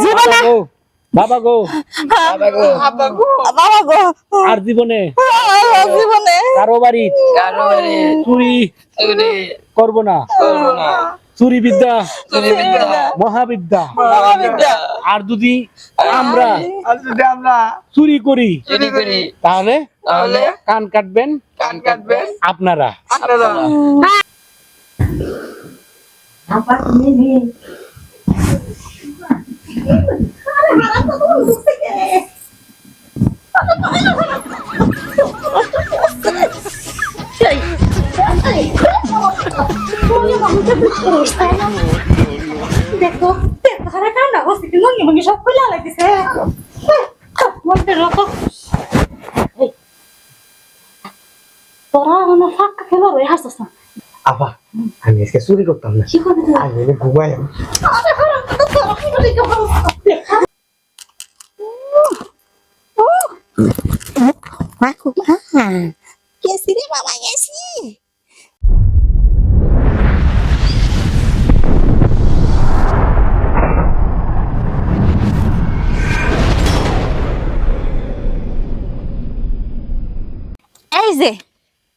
জীবনে বাবা গো বাবা গো বাবা গো বাবা গো আর জীবনে জীবনে কারো বাড়ি কারোরে চুরি চুরি করব না করবো না চুরি বিদ্যা চুরি বিদ্যা মহাবিদ্যা মহাবিদ্যা আর যদি আমরা আর যদি আমরা চুরি করি চুরি করি তাহলে তাহলে কান কাটবেন কান কাটবেন আপনারা আপনারা দেখো ঘরে ঠান্ডা বসে কি লঙ্গি মঙ্গি সব খুলে লাগতেছে বলতে রকো তোরা আমার ফাঁকা খেলো রে হাসছিস না আপা আমি আজকে চুরি করতাম না কি করবি তুই আমি এনে ঘুমাই আরে হারাম তো তোরা কি করে কেমন গেছি রে বাবা গেছি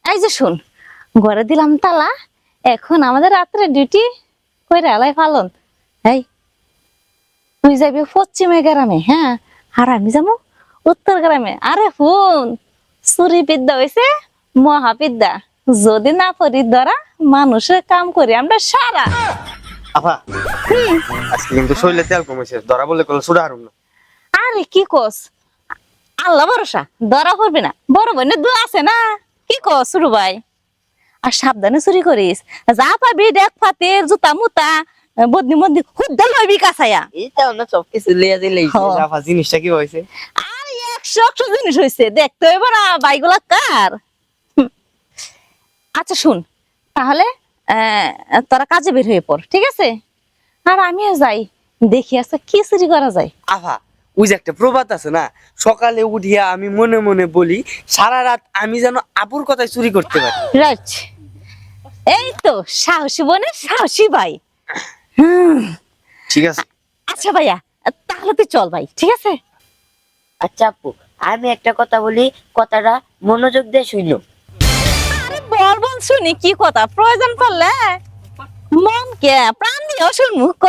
এই যে শুন ঘরে দিলাম তালা এখন আমাদের রাত্রে ডিউটি কইরা আলাই পালন এই তুই যাবি পশ্চিমে গ্রামে হ্যাঁ আর আমি যাবো উত্তর গ্রামে আরে শুন চুরি বিদ্যা হয়েছে মহাবিদ্যা যদি না পড়ি ধরা মানুষের কাম করি আমরা সারা আপা আজকে কিন্তু শরীরে তেল কমেছে ধরা বলে কল সুড়া হারুম না আরে কি কস আল্লাহ ভরসা ধরা পড়বি না বড় বোনের দু আছে না কি কস শুরু ভাই আর সাবধানে চুরি করিস যা পাবি দেখ ফাতের জুতা মুতা বদনি মন্দি হুদ্দাল হইবি কাছায়া এইটা না সব কিছু লিয়া দিলেই আপা জিনিসটা কি হয়েছে আর একশো একশো জিনিস হয়েছে দেখতে হইব না বাইগুলা কার আচ্ছা শুন তাহলে তোরা কাজে বের হয়ে পড় ঠিক আছে আর আমিও যাই দেখি আচ্ছা কি চুরি করা যায় আপা ওই যে একটা প্রবাদ আছে না সকালে উঠিয়া আমি মনে মনে বলি সারা রাত আমি যেন আপুর কথায় চুরি করতে পারি রাইট এই তো সাহসী বোনের সাহসী ভাই ঠিক আছে আচ্ছা ভাইয়া তাহলে তুই চল ভাই ঠিক আছে আচ্ছা আপু আমি একটা কথা বলি কথাটা মনোযোগ দিয়ে শুনলো আরে বল বল শুনি কি কথা প্রয়োজন পড়লে মন কে প্রাণ দিয়েও শুনমু ক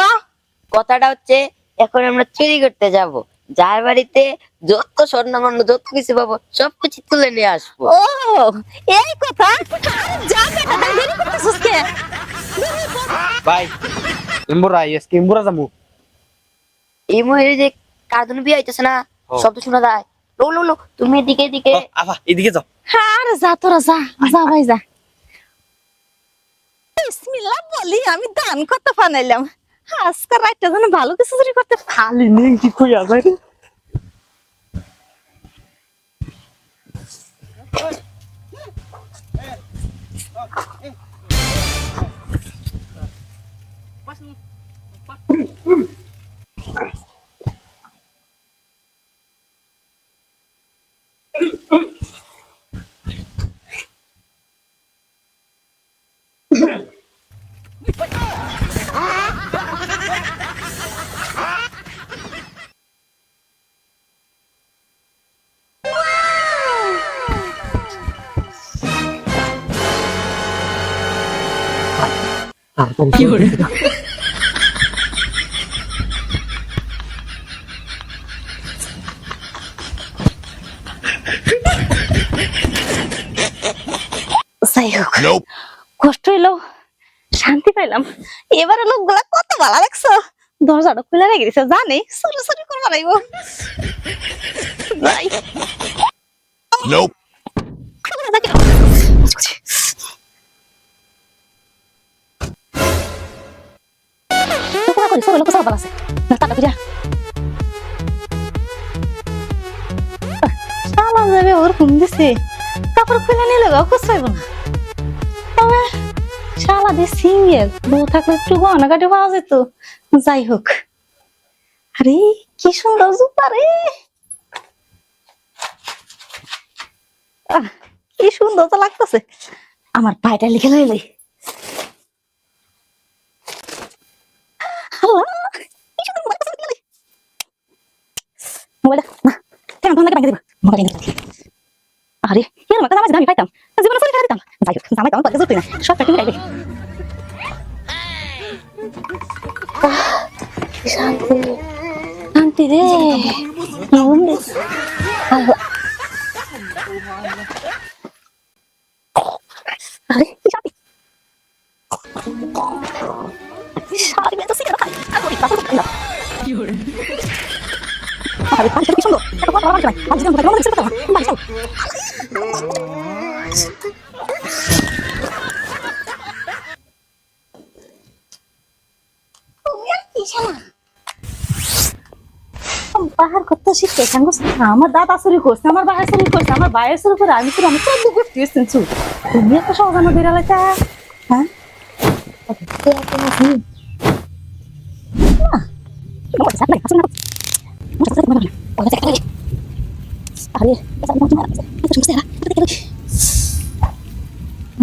কথাটা হচ্ছে এখন আমরা চুরি করতে যাব যার বাড়িতে যত স্বর্ণগণ্য যত কিছু পাবো সবকিছু তুলে নিয়ে আসবো ও এই কথা আরে যা বেটা তাই দেরি করতেছিস কে বাই ইম্বুরা আজকে ইম্বুরা যামু এই মহিলা যে কার্টুন বিয়ে হইতেছে না শব্দ শোনা যায় লো লো লো তুমি এদিকে এদিকে আপা এদিকে যাও আরে যা তোরা যা যা ভাই যা বিসমিল্লাহ বলি আমি দান করতে ফানাইলাম আজকাল রাতটা যেন ভালো কিছু চুরি করতে খালি নেই কি কইয়া যায় রে কি হরে যাই হোক কষ্ট হইলো শান্তি পাইলাম এবারে লোকগুলা কত ভালো লাগছো দরজাটা খুলে রেখে দিছে জানি চুরি চুরি করবো লাগবো যাই লোক সব ভালো আছে না তাটা ফিরা শালা যাবে ওর ফোন দিছে কাপড় খুলে নিলে খুঁজ পাইব না তবে শালা দিয়ে সিঙ্গেল বউ থাকলে একটু গহনাঘাটে পাওয়া যেত যাই হোক আরে কি সুন্দর জুতা রে কি সুন্দর তো লাগতেছে আমার পায়টা লিখে লইলে ভাঙে দেব মোবাইল নিয়ে আরে এর মতো জামাই আমি পাইতাম জীবনে চুরি করে দিতাম যাই হোক জামাই তেমন পয়সা জুটবে না সব টাকা মিলাইবে শান্তি শান্তি রে আরে কি শান্তি শাড়ি মেয়ে তো সিগারেট খাই আর ওই পাশে না আরে পাঁচ কি সুন্দর এত কথা বলা যায় আজ দিন কথা বলা যাচ্ছে না বাড়ি চল বাহার করতে শিখতে সাঙ্গস আমার দাদা চুরি করছে আমার বাহার চুরি করছে আমার ভাইয়ের চুরি করে আমি চুরি আমি চোদ্দ করতে এসেছি তুমি এত সহজানো বেরালাইতা হ্যাঁ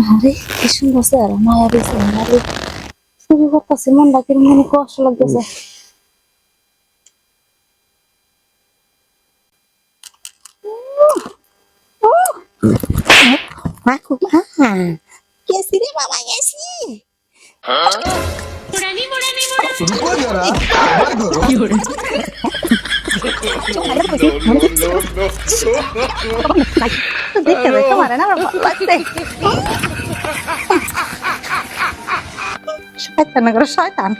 আরে কি সুন্দর স্যার মায়া দিয়েছে আরে চুরি করতেছে মনটা কিরম মনে কষ্ট লাগতেছে कैसी रे बाबा कैसी रुको जरा सबर करो দেখতে দেখতে মারে না আমার ভালো লাগছে শয়তান না করে শয়তান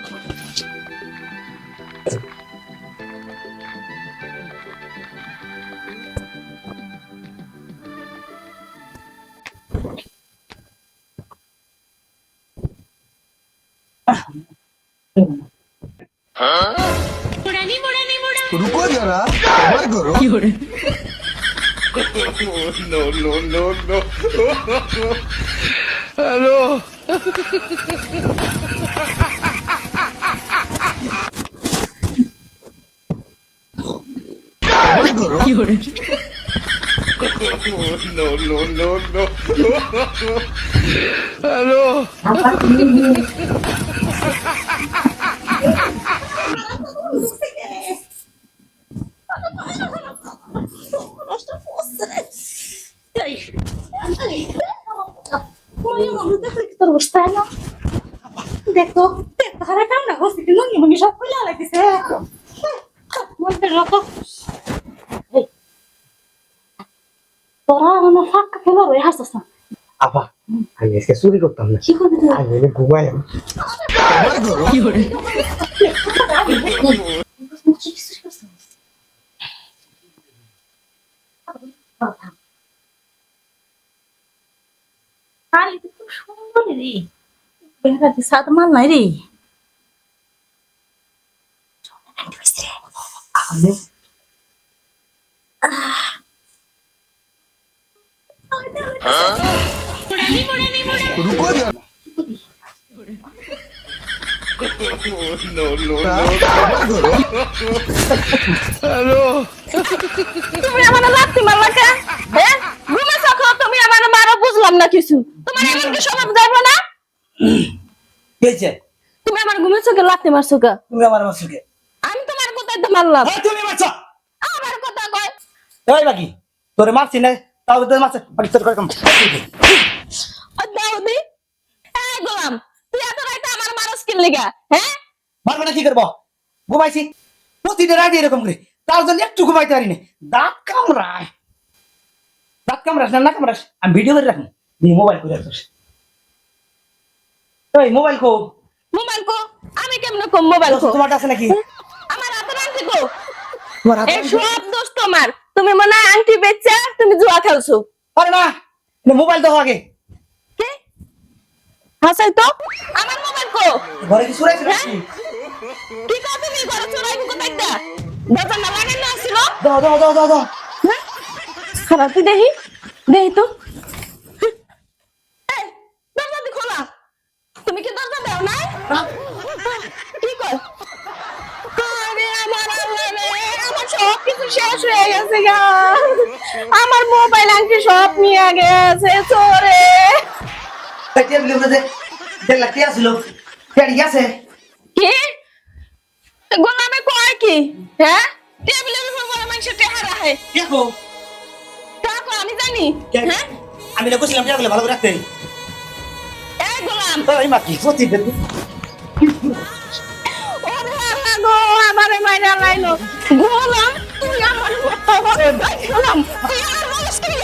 रुको जरा सबर करो सबर करो তোর অবস্থা না দেখো দেখো হারা কামনা করছে কি লঙ্গি মঙ্গি সব কইলা লাগতেছে মনটা রকম তোরা আমার ফাঁকা খেলো রয়ে হাসছিস না আপা আমি আজকে চুরি করতাম না কি করবি তুই আমি ঘুমাইলাম सबर करो আরে তুই খুব সুন্দর রে বেহারাতে সাত মাল নাই রে रुको जरा सबर करो তুমি আমার লাত্তি মারলা কে হ্যাঁ ঘুমে থাকো তুমি আমার মারো বুঝলাম না কিছু তোমার এমন কি স্বভাব যাইবো না পেয়েছে তুমি আমার ঘুমে চোখে লাত্তি মারছো কে তুমি আমার মাসুকে আমি তোমার কোথায় তো মারলাম তুমি মারছো আমার কথা কয় এই বাকি তোরে মারছি না তাও তোর মারছে বাকি তোর করে কম ও দাউদি এই গোলাম তুই এত রাইতে আমার মারস কি লাগা হ্যাঁ মারবে না কি করবো ঘুমাইছি প্রতিদিন রাতে এরকম করে তার জন্য একটু ঘুমাইতে পারি না দাঁত কামড়াস না কামড়াস আমি ভিডিও করে রাখি দিয়ে মোবাইল করে রাখিস এই মোবাইল কো মোবাইল কো আমি কেমনে কম মোবাইল কো তোমার কাছে নাকি আমার হাতে রাখছি কো তোমার হাতে এই সব দোষ তোমার তুমি মনে হয় আংটি বেচা তুমি জুয়া খেলছো আরে না মোবাইল দাও আগে কি হাসাই তো আমার মোবাইল কো ঘরে কি চুরাইছে নাকি কি কথা তুমি ঘরে চোরাইবো কোথায় দা দরজা না লাগাই না ছিল দাও দাও দাও দাও দাও খারাপ তুই দেখি দেখি তো এই দরজা দি খোলা তুমি কি দরজা দাও না কি কর আরে আমার আল্লাহ রে আমার সব কিছু শেষ হয়ে গেছে গা আমার মোবাইল আংটি সব নিয়ে গেছে চোরে টেবিলের মধ্যে 1.5 লাখ টাকা ছিল পেড়ি গেছে কি গোলামে কয় কি হ্যাঁ টেবিলের উপর বড় মাংস টেহা রাখে দেখো জানি হ্যাঁ আমি না কইছিলাম টাকাগুলো ভালো করে রাখতে। এই গোলাম এই মা কি প্রতিদিন ওরে আল্লাহ গো আমারে মাইরা লাইলো গোলাম তুই আমার গোলাম তুই আমার মানুষ কি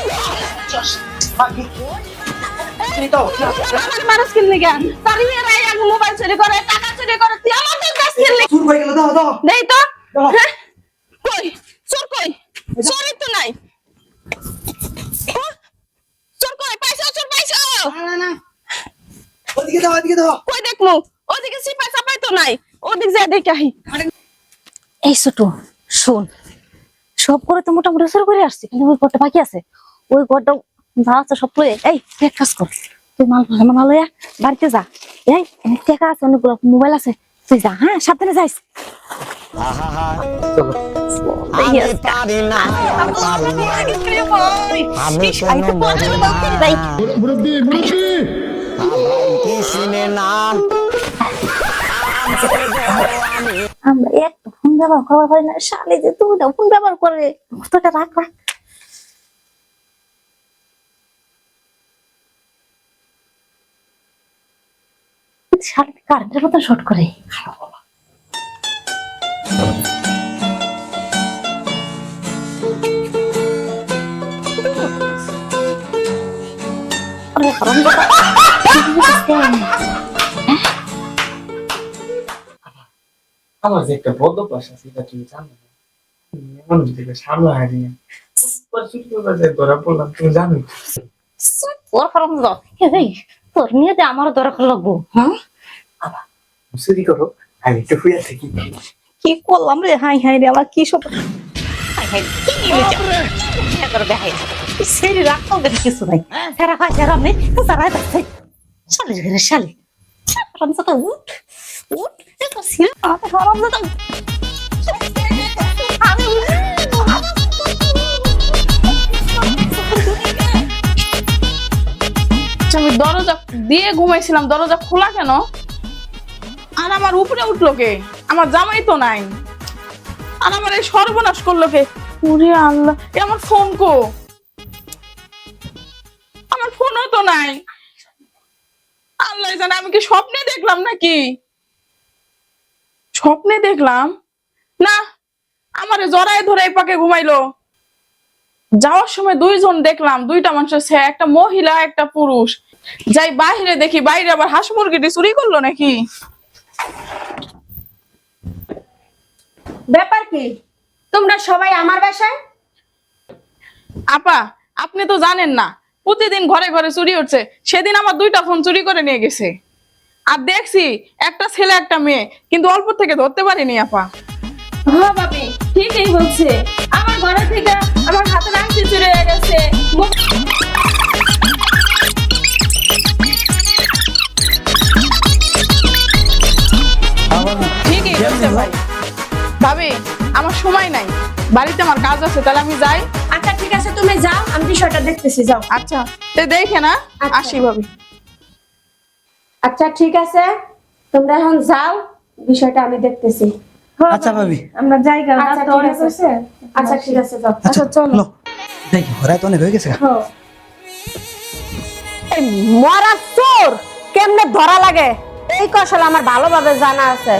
আমার মানুষ কিনলি কেন তার মেয়েরা এক মোবাইল চুরি করে টাকা চুরি করে তুই আমাদের কাছ কিনলি চুর হয়ে গেল দাও দেই তো হ্যাঁ? কই চোর কই চোরই তো নাই হ্যাঁ? চোর কই পাইছো চোর পাইছো না ওদিকে দাও কই দেখমু ওদিকে সিপাই সাপাই তো নাই ওদিক যা দেখাই এই ছোট শোন, সব করে তো মোটামুটি শুরু করে আসছি, কিন্তু ওই ঘরটা বাকি আছে। ওই ঘরটা যা আছে সব করে এই তুই এক কাজ কর, তুই মাল লইয়া বাড়িতে যা। এই অনেক টাকা আছে, অনেকগুলো মোবাইল আছে, তুই যা। হ্যাঁ, সাবধানে যাইস। আমরা একটা ফোন ব্যবহার করার পারি না, শালি যে তুই ফোন ব্যবহার করে তোটা রাখ। শালি কারেন্টের মতো শর্ট করে। আমার যে একটা বদ্ধ পাশ আছে এটা তুমি জানো না, এমন থেকে সামনে হারিয়ে চুরি করবার যে ধরা পড়লাম তুমি জানো। তোর কারণ তোর নিয়ে আমার দরকার লাগবো। হ্যাঁ, চুরি করো, আমি একটু শুয়ে থাকি। কি করলাম রে? হাই হাই রে, আমার কি সব সেরি রাখতাম কিছু নাই, সারা খাই সারা নেই, সারা শালি রে শালি রমজাটা উঠ উঠ রমজাটা আমি দরজা দিয়ে ঘুমাইছিলাম, দরজা খোলা কেন? আর আমার উপরে উঠলো কে? আমার জামাই তো নাই, আর আমার এই সর্বনাশ করলো কে? ওরে আল্লাহ, এ আমার ফোন কো? আমার ফোনও তো নাই। আল্লাহ জানে আমি কি স্বপ্নে দেখলাম নাকি? স্বপ্নে দেখলাম না, আমারে জড়ায় ধরে এই পাকে ঘুমাইলো। যাওয়ার সময় দুইজন দেখলাম, দুইটা মানুষ, একটা মহিলা একটা পুরুষ। যাই বাইরে দেখি, বাইরে আবার হাঁস মুরগিটি চুরি করলো নাকি? ব্যাপার কি? তোমরা সবাই আমার বাসায়? আপা, আপনি তো জানেন না, প্রতিদিন ঘরে ঘরে চুরি হচ্ছে। সেদিন আমার দুইটা ফোন চুরি করে নিয়ে গেছে। আর দেখছি একটা ছেলে একটা মেয়ে, কিন্তু অল্প থেকে ধরতে পারিনি আপা। হ্যাঁ ভাবি, ঠিকই বলছে। আমার ঘরে থেকে আমার হাতের আংটি চুরি হয়ে গেছে। ঠিকই বলছে ভাই। ভাবি, আমার সময় নাই, বাড়িতে আমার কাজ আছে, তাহলে আমি যাই। আচ্ছা ঠিক আছে, তুমি যাও, আমি বিষয়টা দেখতেছি, যাও। আচ্ছা, তো দেখে না আচ্ছা। আসি ভাবি। আচ্ছা ঠিক আছে, তোমরা এখন যাও, বিষয়টা আমি দেখতেছি। আচ্ছা ভাবি, আমরা যাই গা। আচ্ছা ঠিক আছে, আচ্ছা ঠিক আছে, যাও। আচ্ছা চলো। দেখি ঘরে তো অনেক হয়ে গেছে। মরা চোর কেমনে ধরা লাগে এই কৌশল আমার ভালোভাবে জানা আছে।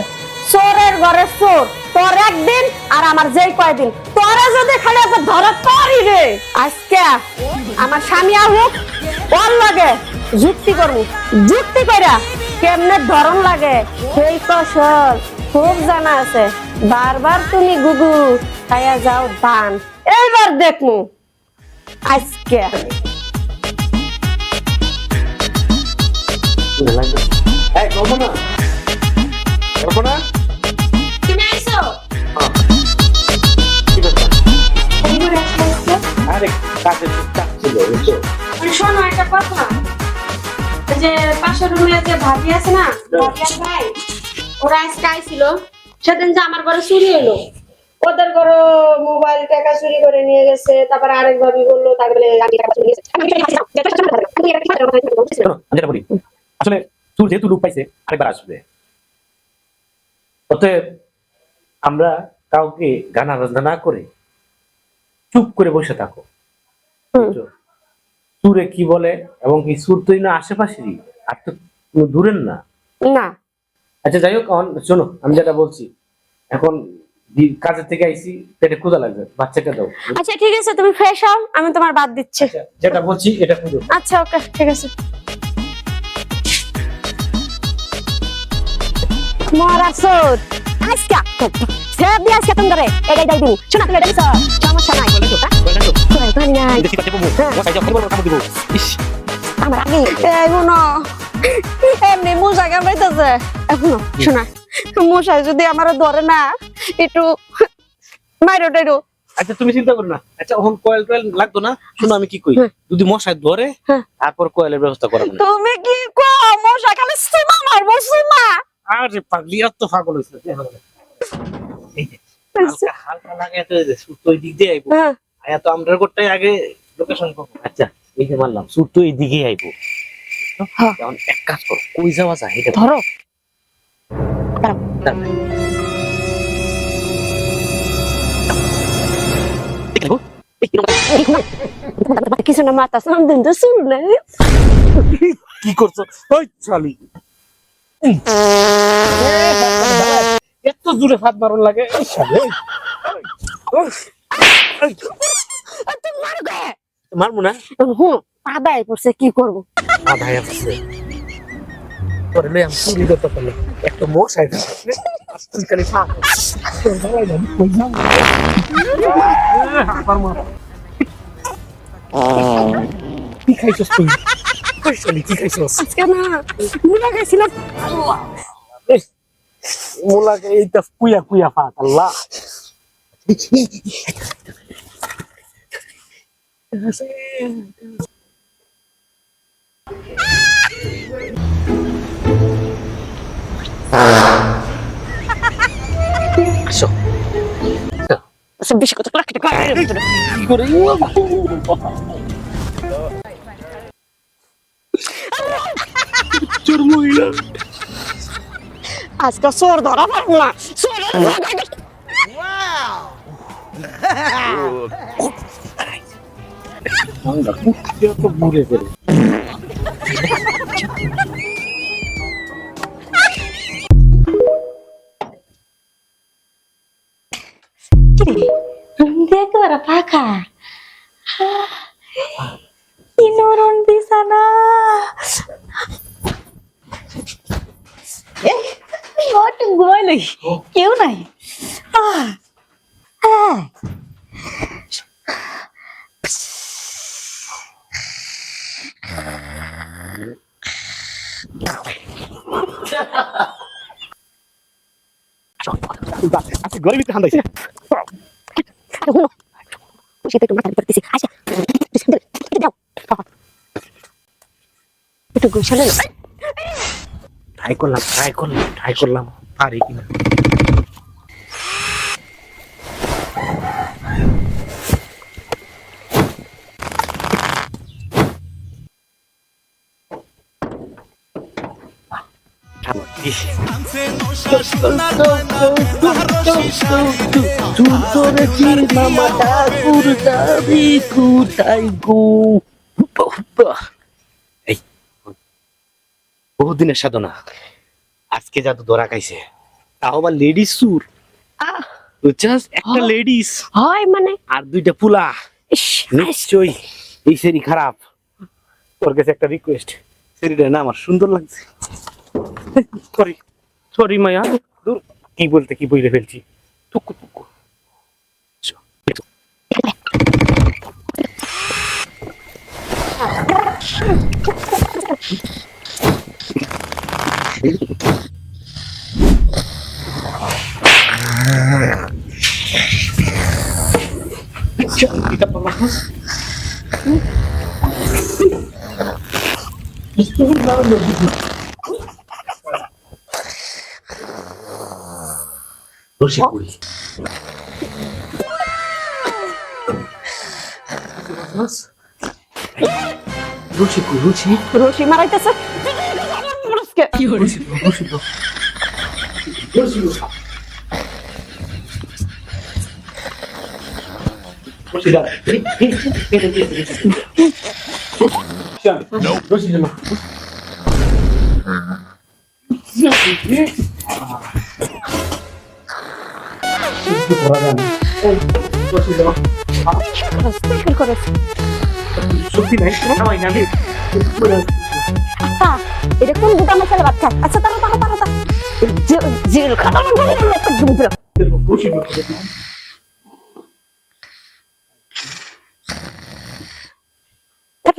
চোরের ঘরে চোর, তোর একদিন আর আমার যেই কয়দিন, তোরা যদি খালি একবার ধরা পারি রে, আজকে আমার স্বামী আহুক ওর লাগে যুক্তি করবো, যুক্তি কইরা কেমনে ধরন লাগে সেই কৌশল খুব জানা আছে। বারবার তুমি গুগু খাইয়া যাও ধান, এইবার দেখমু আজকে। এই কল্পনা, কল্পনা তুমি আইছো? কি ব্যাপার? এই ঘরে আসলে আরে কাজে টুকটাক ছিল বুঝছো? শোনো একটা কথা, ওই যে পাশের রুমে যে ভাবি আছে না, ভাবি আর ভাই, ওরা আজকে আইছিল। সেদিন যে আমার ঘরে চুরি হলো, ওদের ঘরে মোবাইল টাকা চুরি করে নিয়ে গেছে। তারপর আরেক ভাবি বললো তারপরে আমি টাকা চুরি গেছে। যেটা বলি, আসলে চুর যেহেতু রূপ পাইছে আরেকবার আসবে। অতএব আমরা কাউকে গান আরাধনা না করে চুপ করে বসে থাকো, বুঝছো? সুরে কি বলে এবং কি সুর তো না আশেপাশেরই, আর তো কোনো দূরের না। না আচ্ছা যাই হোক, এখন শোনো আমি যেটা বলছি, এখন কাজের থেকে আইছি, পেটে ক্ষুধা লাগবে, বাচ্চাটা দাও। আচ্ছা ঠিক আছে, তুমি ফ্রেশ হও, আমি তোমার বাদ দিচ্ছি। আচ্ছা, যেটা বলছি এটা খুঁজো। আচ্ছা ওকে ঠিক আছে। মরাসুর আজকে সেব দিয়ে আজকে তুমি করে এটাই দাই দিন। শোনা তুমি এটা দিছো, সমস্যা নাই। তুমি নাই আমার আগে এগুনো এমনি মশা কামড়াইতেছে এখনো। শোনা মশাই যদি আমার ধরে না একটু মাইরো টাইরো। আচ্ছা তুমি চিন্তা করো না। আচ্ছা এখন কয়েল টয়েল লাগতো না। শোনো আমি কি কই, যদি মশায় ধরে তারপর কয়েলের ব্যবস্থা করা। তুমি কি কো মশা খালি সিমা মারবো সিমা? আরে পাগলি, এত পাগল হইছে। এই যে হালকা হালকা লাগে তো, সুতো এই দিক দিয়ে আইবো। আয়া তো আমরা কোটাই আগে লোকেশন করব। আচ্ছা এই যে মানলাম সুতো এই দিকে আইবো। এখন এক কাজ করো, কই যাওয়া যায় এটা ধরো। কিছু না মাথা সামনে তো শুনলে কি করছো? ওই চালি এত জোরে ফাঁদ মারন লাগে। এই শালে মারবো না। হুম আদায় পড়ছে, কি করবো? আধায় আছে তোরে লই আমি চুরি করতে পারলাম একটা মশাই তুই খালি পা ভালাই না কই যাও হাবার মার। কি খাইছস তুই? কই শালি কি খাইছস? আজকে না মুলা খাইছিলাম। মোলাকে এইটা কুয়া কুয়া ফাক আল্লাহ। আসো আচ্ছা বেশি কথা রাখতে কি করে চোর মহিলা আজকে চোর ধরা পারবো না। তো ঘুরে ফেলে। একেবারে ফাঁকা, কি নরম বিছানা। ঘুমাইলে কেউ নাই। আচ্ছা ঘরে ভিতরে হান্দাইছে। সেটা একটু মাথা করতেছি। আচ্ছা একটু গোছালে ট্রাই করলাম পারি কিনা। বহুদিনের সাধনা, আজকে জাদু ধরা খাইছে, তাও আবার লেডিস সুর। জাস্ট একটা লেডিস হয় মানে আর দুইটা পুলা। নিশ্চয়ই এই সেরি খারাপ। তোর কাছে একটা রিকোয়েস্ট, সেরিটা না আমার সুন্দর লাগছে। সরি মায়া, দূর কি বলতে কি বইলে ফেলছি। টুকু টুকু kita pemahas itu malah begitu bersyukuri mas রশি মারাইতেছে। আচ্ছা এটা কোন দোকানে ছেলে বাচ্চা আচ্ছা তারা তারা তারা তারা জিল খাতা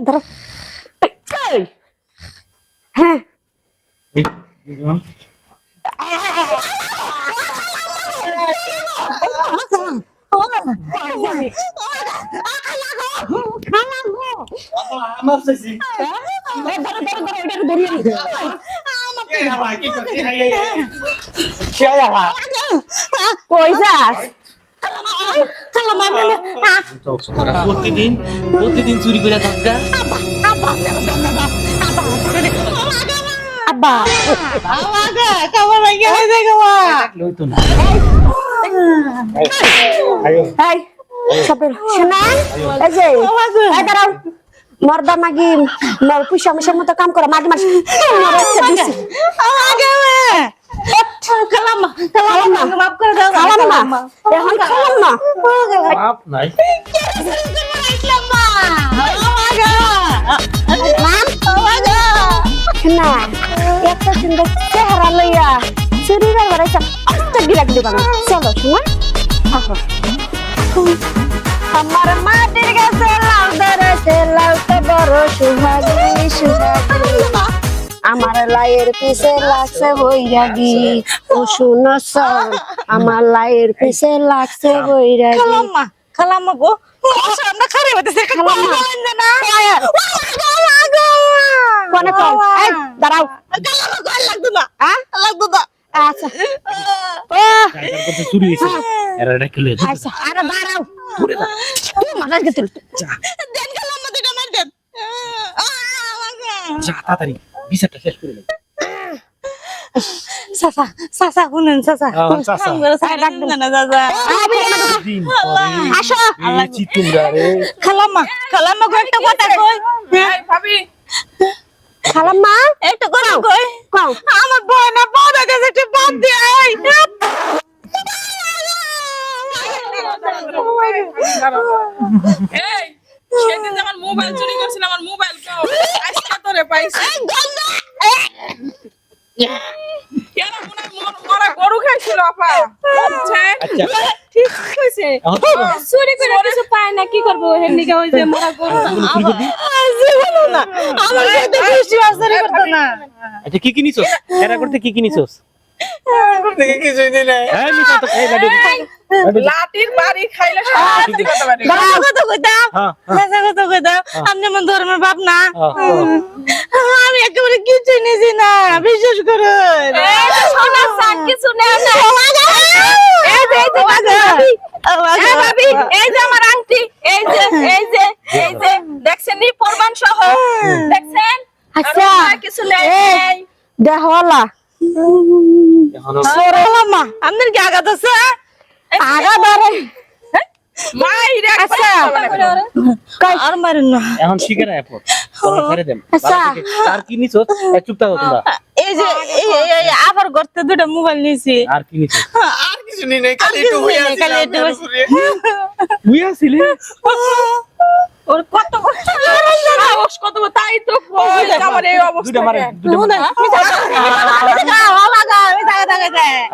ধরো হ্যাঁ কই যাস প্রতিদিন চুরি করে থাকতা আব্বা লইতো না এই সবের শুনেন এই যে এই দাঁড়াও মর্দা মাগি পুষা মাসের মতো কাম করো মাঝে মাঝে মাপ নাই না একটা সুন্দর চেহারা লইয়া শরীরের বেড়াইছে একটা গিরাক দিবা না চলো শোনা আমার মাটির গাছে লাউ ধরেছে লাউটা বড় সুহাগী সুহাগী আমার লাইয়ের পিছে লাগছে বৈরাগী ও শুনো সর আমার লাইয়ের পিছে লাগছে বৈরাগী খালাম্মা গো আমরা খারে হইতেছে খালাম্মা কোনে কল এই দাঁড়াও লাগতো না লাগতো না আচ্ছা টাইগার করতে চুরি হইছে এরা রেখে লই আচ্ছা আরে দাঁড়াও তুই মারা গেছিস দেন খালাম্মা দুইটা মার দেন যা তাড়াতাড়ি বিচারটা শেষ করে লই সাসা সাসা শুনেন সাসা চাচা আমরা সাই রাখবেন না চাচা দিন পরে আসো পেয়েছি তোমরা রে খালাম্মা গো একটা কথা কই এই ভাবি খালাম্মা একটা কথা কই কও আমার বই না পড়া গেছে একটু বাদ দিয়ে আই এই সেদিন যে আমার মোবাইল চুরি করছিল আমার মোবাইল কেউ আজকে তোরে পাইছি কেন মনে হয় মরা গরু খাইছিল আপা বুঝছেন? আচ্ছা ঠিক কইছে এখন কি করব? চুরি করে কিছু পায় না কি করব হেন নিকে ওই যে মরা গরু জীবন না আমার সাথে বিশ্বাস করতো না আচ্ছা কি কিনিছস এরা করতে কি কিনিছস থেকে কিছুই দিই নাই এই মিছা তো এই গাড়ি লাঠির বাড়ি খাইলে সব কথা পারে কত কইতাম হ্যাঁ কত কইতাম আপনি মন ধর্মের বাপ না হ্যাঁ আমি একেবারে কিছুই নিছি না বিশ্বাস করুন সোনা সাক কিছু নেই না এই যে ভাবি এই যে আমার আংটি এই যে দেখছেন নি প্রমাণ সহ দেখছেন আচ্ছা আর কিছু নেই দেহওয়ালা এখনো সরলামা আপনার কি আঘাত আছে আগা ধরে মাইরে আচ্ছা আর মারেন না এখন শিখে না এরপর ছেড়ে দেন আচ্ছা। আর কিনিছস চুপ থাকো তোমরা এই যে এই আবার করতে দুটো মোবাইল নিয়েছি আর কিনিছস আর কিছু নেই নাই খালি একটু হইয়া খালি একটু তুই আসিলি ওর কত সাহস কত বড়, তাই তো কই আমার এই অবস্থা দুইটা মারে দুইটা মারে।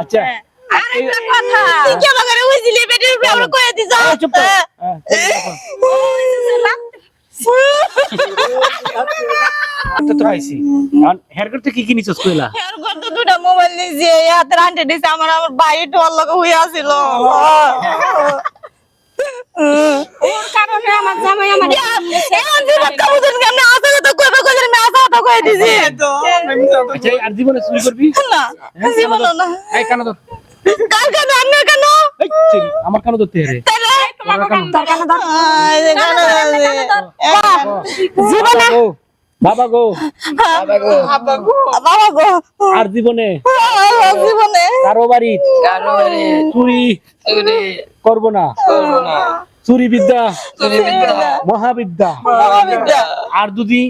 আচ্ছা আরেকটা কথা তুই কি আমাকে বুঝলি বেটির উপরে আমরা কইয়া দিছ এই চুপ থাক তো তো আইছি আর হেয়ার করতে কি কিনিছস কইলা এর করতে দুটো মোবাইল নিয়েছি হাতে আনতে দিছে আমার ভাই তোর লগে হইয়া আছিল ওর কারণে আমার জামাই আমার এখন জীবন কাবুদন কেমনে আসলে তো কইবে কইলে আমি আসা তো কই দিছি আচ্ছা আর জীবনে চুরি করবি না জীবন না এই কানো ধর কার কাছে আমি কেন এই চুরি আমার কানো ধরতে রে তোমার কাম তার কানে ধর জীবনে বাবা গো বাবা গো আর জীবনে জীবনে কারো বাড়ি কারো বাড়ি চুরি করব না করবো না চুরি বিদ্যা চুরি বিদ্যা মহাবিদ্যা বাবা বিদ্যা আর যদি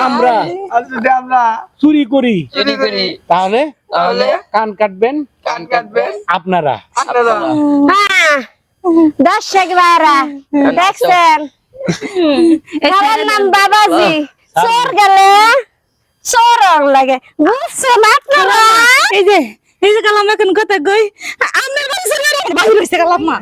আমরা আর যদি আমরা চুরি করি চুরি করি তাহলে তাহলে কান কাটবেন কান কাটবেন আপনারা। আপনারা। হ্যাঁ দর্শক ভাইরা দেখছেন আমার নাম বাবাজি চোর গেলে চোর লাগে বুঝছেন আপনারা এই যে কালাম এখন কথা কই আমার বাড়ি বাইরে হইছে কালাম মা